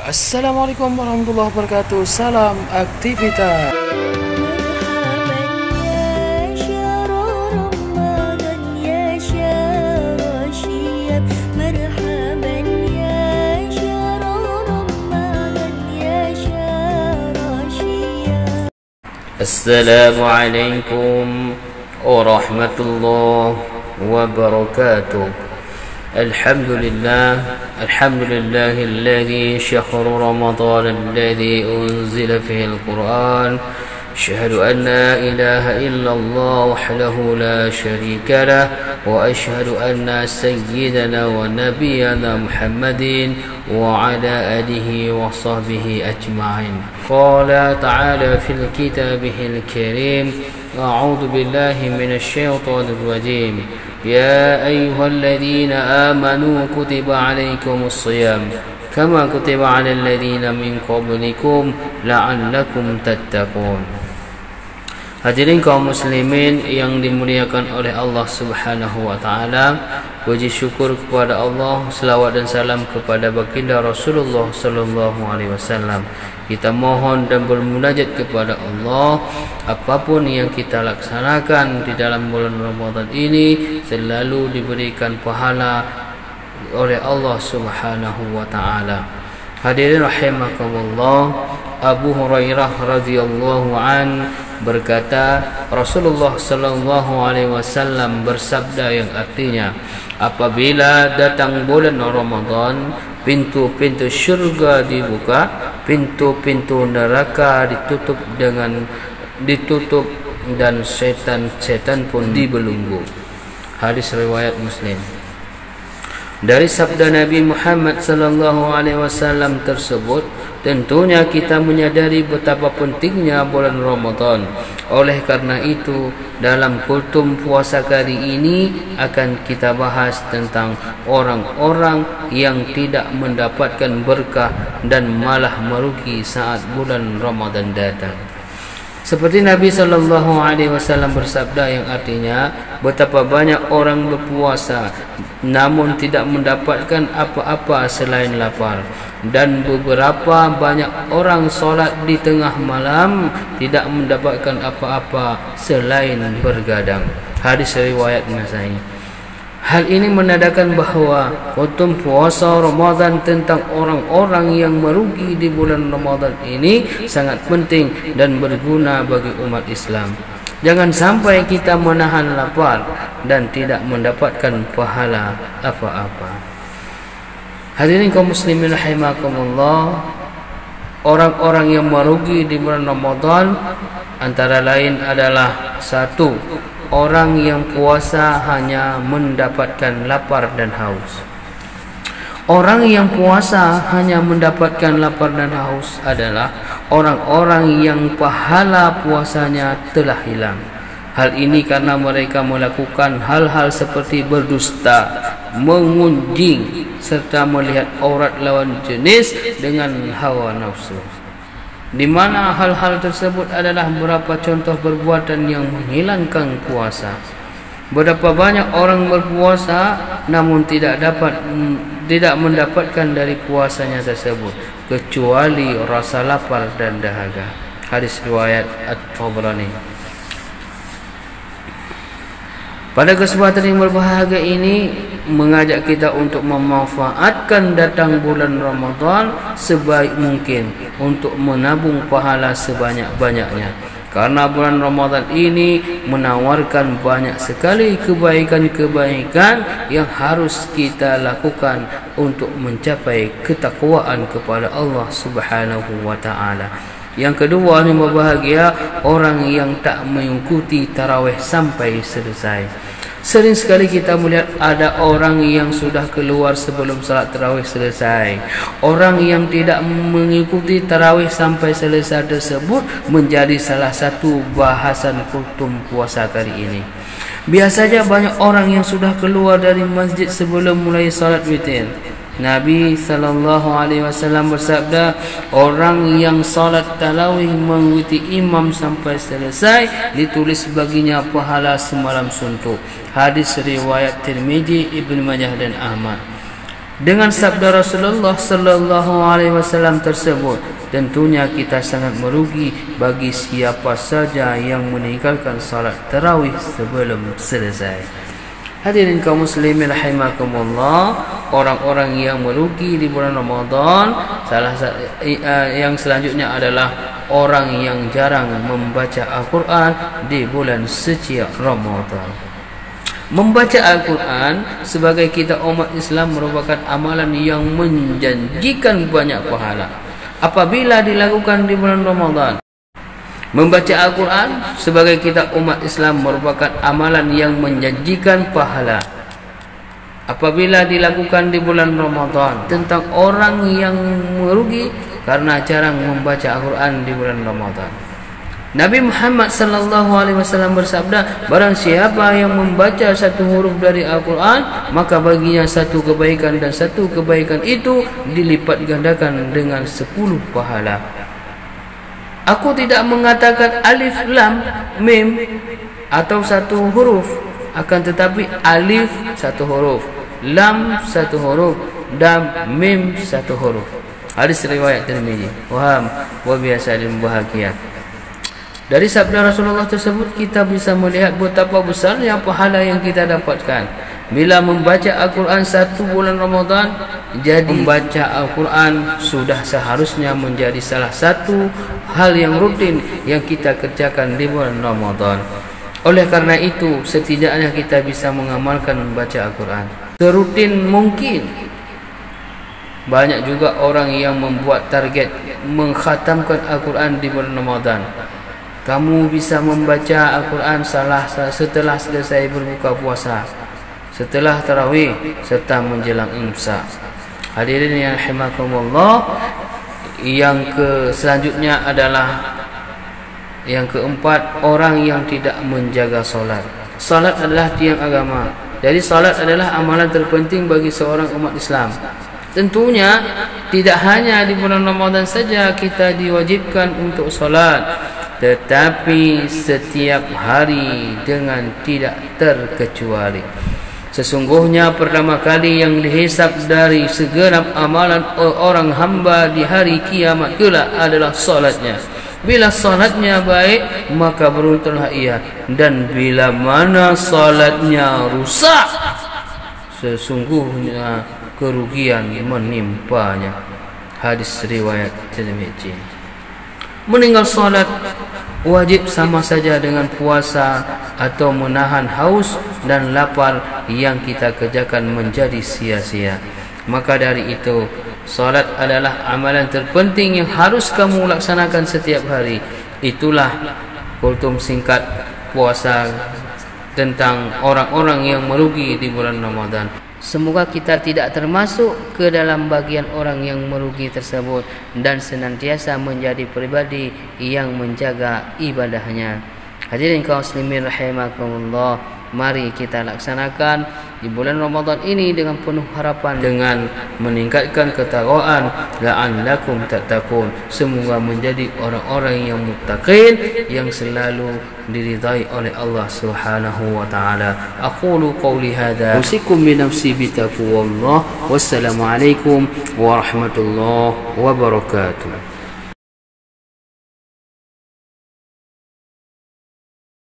Assalamualaikum warahmatullahi wabarakatuh. Salam aktivitas. Assalamualaikum warahmatullahi wabarakatuh. Alhamdulillah alladhi shahru Ramadan alladhi unzila fihi al-Quran. Asyhadu an la ilaha illallah wahdahu la syarika lah wa asyhadu anna sayyidana wa nabiyyana Muhammadin wa ala alihi wa sahbihi ajma'in. Qala ta'ala fil kitabihil karim. A'udzu billahi minasy syaithanir rajim. Ya ayyuhalladzina amanu kutiba alaikumus shiyam kama kutiba alal ladzina min qablikum la'allakum tattaqun. Hadirin kaum muslimin yang dimuliakan oleh Allah Subhanahu wa taala, puji syukur kepada Allah, selawat dan salam kepada baginda Rasulullah sallallahu alaihi wasallam. Kita mohon dan bermunajat kepada Allah, apapun yang kita laksanakan di dalam bulan Ramadan ini selalu diberikan pahala oleh Allah Subhanahu wa taala. Hadirin rahimakumullah, Abu Hurairah radhiyallahu an berkata, Rasulullah sallallahu alaihi wasallam bersabda yang artinya, apabila datang bulan Ramadan, pintu-pintu syurga dibuka, pintu-pintu neraka ditutup dan setan pun dibelenggu. Hadis riwayat Muslim. Dari sabda Nabi Muhammad sallallahu alaihi wasallam tersebut, tentunya kita menyadari betapa pentingnya bulan Ramadan. Oleh karena itu, dalam kultum puasa kali ini akan kita bahas tentang orang-orang yang tidak mendapatkan berkah dan malah merugi saat bulan Ramadan datang. Seperti Nabi sallallahu alaihi wasallam bersabda yang artinya, betapa banyak orang berpuasa namun tidak mendapatkan apa-apa selain lapar, dan beberapa banyak orang solat di tengah malam tidak mendapatkan apa-apa selain bergadang. Hadis riwayat Nasai. Hal ini menandakan bahawa hukum puasa Ramadan tentang orang-orang yang merugi di bulan Ramadan ini sangat penting dan berguna bagi umat Islam. Jangan sampai kita menahan lapar dan tidak mendapatkan pahala apa-apa. Hadirin kaum muslimin rahimakumullah, orang-orang yang merugi di bulan Ramadan antara lain adalah: satu, orang yang puasa hanya mendapatkan lapar dan haus. Orang yang puasa hanya mendapatkan lapar dan haus adalah orang-orang yang pahala puasanya telah hilang. Hal ini karena mereka melakukan hal-hal seperti berdusta, mengunjing, serta melihat aurat lawan jenis dengan hawa nafsu. Di mana hal-hal tersebut adalah beberapa contoh perbuatan yang menghilangkan puasa. Berapa banyak orang berpuasa namun tidak mendapatkan dari puasanya tersebut kecuali rasa lapar dan dahaga. Hadis riwayat At-Tabrani. Pada kesempatan yang berbahagia ini mengajak kita untuk memanfaatkan datang bulan Ramadan sebaik mungkin untuk menabung pahala sebanyak-banyaknya. Karena bulan Ramadan ini menawarkan banyak sekali kebaikan-kebaikan yang harus kita lakukan untuk mencapai ketakwaan kepada Allah Subhanahu wa taala. Yang kedua yang berbahagia, orang yang tak mengikuti tarawih sampai selesai. Sering sekali kita melihat ada orang yang sudah keluar sebelum salat tarawih selesai. Orang yang tidak mengikuti tarawih sampai selesai tersebut menjadi salah satu bahasan kultum puasa kali ini. Biasanya banyak orang yang sudah keluar dari masjid sebelum mulai salat witir. Nabi sallallahu alaihi wasallam bersabda, orang yang salat tarawih mengikuti imam sampai selesai ditulis baginya pahala semalam suntuk. Hadis riwayat Tirmizi, Ibnu Majah dan Ahmad. Dengan sabda Rasulullah sallallahu alaihi wasallam tersebut, tentunya kita sangat merugi bagi siapa saja yang meninggalkan salat tarawih sebelum selesai. Hadirin kaum muslimin rahimakumullah, orang-orang yang merugi di bulan Ramadan yang selanjutnya adalah orang yang jarang membaca Al-Quran di bulan suci Ramadan. Membaca Al-Quran sebagai kita umat Islam merupakan amalan yang menjanjikan banyak pahala apabila dilakukan di bulan Ramadan. Membaca Al-Quran sebagai kita umat Islam merupakan amalan yang menjanjikan pahala apabila dilakukan di bulan Ramadan. Tentang orang yang merugi karena jarang membaca Al-Quran di bulan Ramadan, Nabi Muhammad sallallahu alaihi wasallam bersabda, barang siapa yang membaca satu huruf dari Al-Quran, maka baginya satu kebaikan, dan satu kebaikan itu dilipat gandakan dengan 10 pahala. Aku tidak mengatakan alif, lam, mim atau satu huruf, akan tetapi alif satu huruf, lam satu huruf, dan mim satu huruf. Hadis riwayat Tirmizi. Waham wa biasadin bahagia. Dari sabda Rasulullah tersebut kita bisa melihat betapa besarnya pahala yang kita dapatkan bila membaca Al-Quran satu bulan Ramadan. Jadi membaca Al-Quran sudah seharusnya menjadi salah satu hal yang rutin yang kita kerjakan di bulan Ramadan. Oleh karena itu, setidaknya kita bisa mengamalkan membaca Al-Quran serutin mungkin. Banyak juga orang yang membuat target mengkhatamkan Al-Quran di bulan Ramadan. Kamu bisa membaca Al-Quran setelah selesai berbuka puasa, setelah tarawih, serta menjelang imsak. Hadirin yang rahimakumullah, yang selanjutnya adalah yang keempat, orang yang tidak menjaga solat. Solat adalah tiang agama. Jadi solat adalah amalan terpenting bagi seorang umat Islam. Tentunya tidak hanya di bulan Ramadan saja kita diwajibkan untuk solat, tetapi setiap hari dengan tidak terkecuali. Sesungguhnya pertama kali yang dihisab dari segenap amalan orang hamba di hari kiamat kelak adalah solatnya. Bila solatnya baik, maka beruntunglah ia, dan bila mana solatnya rusak, sesungguhnya kerugian menimpanya. Hadis riwayat Tirmizi. Meninggal solat wajib sama saja dengan puasa atau menahan haus dan lapar yang kita kerjakan menjadi sia-sia. Maka dari itu, solat adalah amalan terpenting yang harus kamu laksanakan setiap hari. Itulah kultum singkat puasa tentang orang-orang yang merugi di bulan Ramadan. Semoga kita tidak termasuk ke dalam bagian orang yang merugi tersebut dan senantiasa menjadi pribadi yang menjaga ibadahnya. Hadirin kaum muslimin rahimakumullah, mari kita laksanakan di bulan Ramadan ini dengan penuh harapan, dengan meningkatkan ketakwaan, la'allakum tattaqun. Semoga menjadi orang-orang yang muttaqin, yang selalu diridai oleh Allah Subhanahu wa taala. Aqulu qawli hadza, usikum bi nafsi bi taqwallah. Wassalamu alaikum warahmatullahi wabarakatuh.